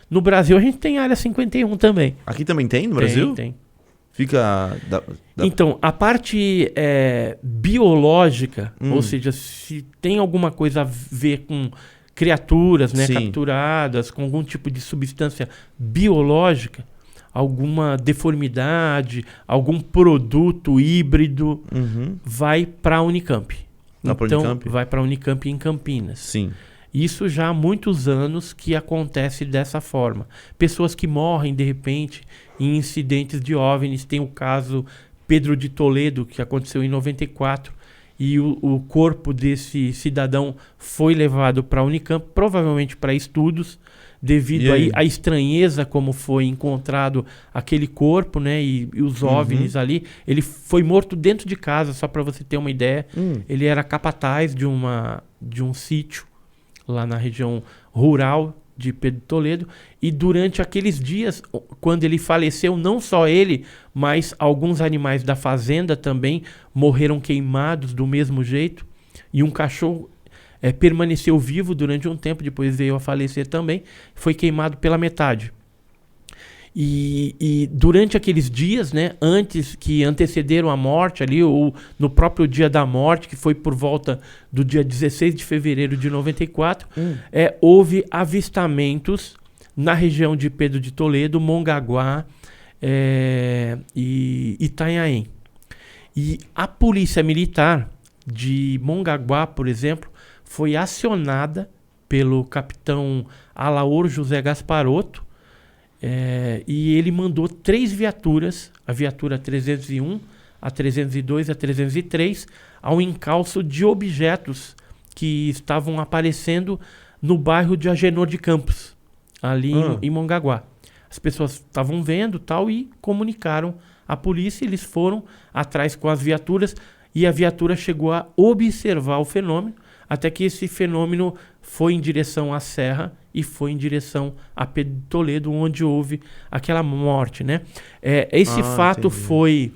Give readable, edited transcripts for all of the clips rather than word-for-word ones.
No Brasil a gente tem área 51 também. Aqui também tem no Brasil? Tem. Fica... Então, a parte biológica, ou seja, se tem alguma coisa a ver com criaturas, né, capturadas, com algum tipo de substância biológica, alguma deformidade, algum produto híbrido, vai para a Unicamp. Vai para a Unicamp em Campinas. Sim. Isso já há muitos anos que acontece dessa forma. Pessoas que morrem, de repente, em incidentes de OVNIs. Tem o caso Pedro de Toledo, que aconteceu em 94, e o corpo desse cidadão foi levado para a Unicamp, provavelmente para estudos, devido à estranheza como foi encontrado aquele corpo, né, e os OVNIs ali. Ele foi morto dentro de casa, só para você ter uma ideia. Ele era capataz de um sítio lá na região rural de Pedro de Toledo, e durante aqueles dias, quando ele faleceu, não só ele, mas alguns animais da fazenda também morreram queimados do mesmo jeito, e um cachorro permaneceu vivo durante um tempo, depois veio a falecer também, foi queimado pela metade. E durante aqueles dias, né, que antecederam a morte ali, ou no próprio dia da morte, que foi por volta do dia 16 de fevereiro de 94, houve avistamentos na região de Pedro de Toledo, Mongaguá e Itanhaém. E a polícia militar de Mongaguá, por exemplo, foi acionada pelo capitão Alaor José Gasparotto, e ele mandou 3 viaturas, a viatura 301, a 302 e a 303, ao encalço de objetos que estavam aparecendo no bairro de Agenor de Campos, ali em Mongaguá. As pessoas estavam vendo tal e comunicaram à polícia, eles foram atrás com as viaturas e a viatura chegou a observar o fenômeno, até que esse fenômeno foi em direção à serra e foi em direção a Pedro de Toledo, onde houve aquela morte, né? Esse fato foi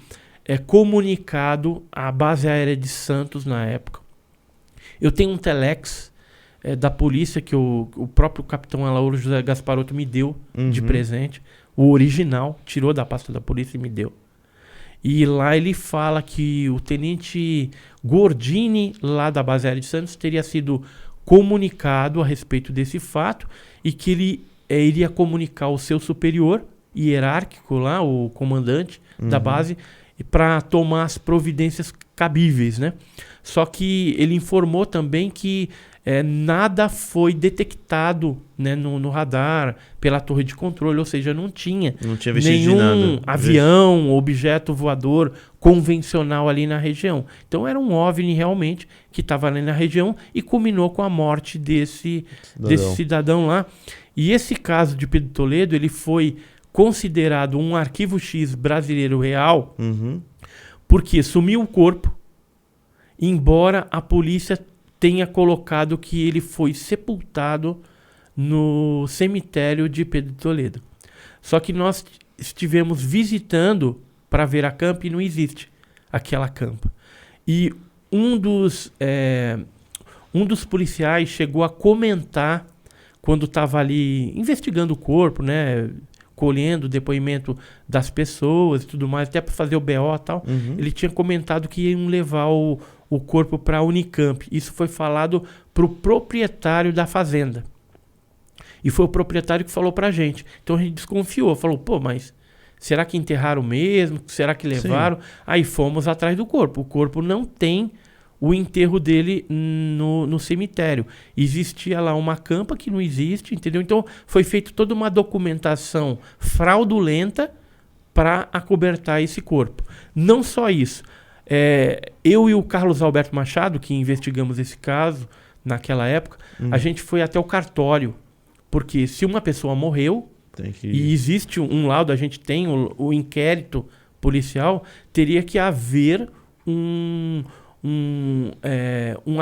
comunicado à base aérea de Santos na época. Eu tenho um telex da polícia que o próprio capitão Alauro José Gasparotto me deu de presente, o original, tirou da pasta da polícia e me deu. E lá ele fala que o tenente Gordini, lá da base aérea de Santos, teria sido comunicado a respeito desse fato e que ele iria comunicar ao seu superior hierárquico lá, o comandante da base, para tomar as providências cabíveis, né? Só que ele informou também que nada foi detectado, né, no radar, pela torre de controle, ou seja, não tinha nenhum avião, objeto voador convencional ali na região. Então era um OVNI realmente que estava ali na região e culminou com a morte desse cidadão lá. E esse caso de Pedro Toledo, ele foi considerado um arquivo X brasileiro real, porque sumiu o corpo, embora a polícia tenha colocado que ele foi sepultado no cemitério de Pedro de Toledo. Só que nós estivemos visitando para ver a campa e não existe aquela campa. E um dos policiais chegou a comentar, quando estava ali investigando o corpo, né, colhendo o depoimento das pessoas e tudo mais, até para fazer o BO e tal, ele tinha comentado que iam levar o corpo para a Unicamp. Isso foi falado para o proprietário da fazenda. E foi o proprietário que falou para a gente. Então a gente desconfiou, falou, pô, mas será que enterraram mesmo? Será que levaram? Sim. Aí fomos atrás do corpo. O corpo não tem o enterro dele no cemitério. Existia lá uma campa que não existe, entendeu? Então foi feita toda uma documentação fraudulenta para acobertar esse corpo. Não só isso. Eu e o Carlos Alberto Machado, que investigamos esse caso naquela época, a gente foi até o cartório. Porque se uma pessoa morreu, e existe um laudo, a gente tem o inquérito policial, teria que haver um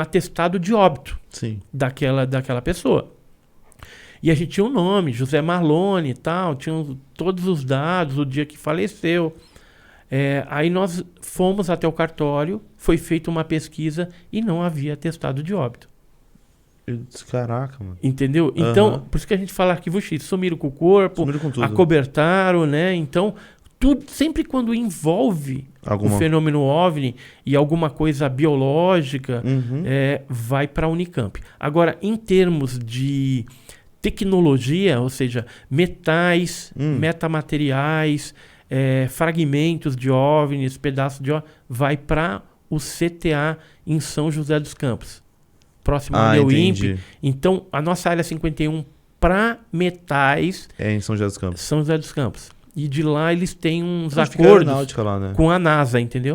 atestado de óbito daquela pessoa. E a gente tinha um nome, José Marlone e tal, tinha todos os dados, o dia que faleceu. Aí nós fomos até o cartório, foi feita uma pesquisa e não havia atestado de óbito. Caraca, mano. Entendeu? Então, Aham. por isso que a gente fala arquivo X, sumiram com o corpo, Sumiram com tudo. acobertaram, né? Então, tudo, sempre quando envolve Alguma... o fenômeno OVNI e alguma coisa biológica, Uhum. vai para a Unicamp. Agora, em termos de tecnologia, ou seja, metais, metamateriais, fragmentos de OVNIs, pedaços de OVNIs, vai para o CTA em São José dos Campos, próximo ao entendi. INPE. Então, a nossa área 51 para metais, É em São José dos Campos. São José dos Campos. E de lá eles têm uns Onde fica a acordos aeronáutica lá, né? com a NASA, entendeu?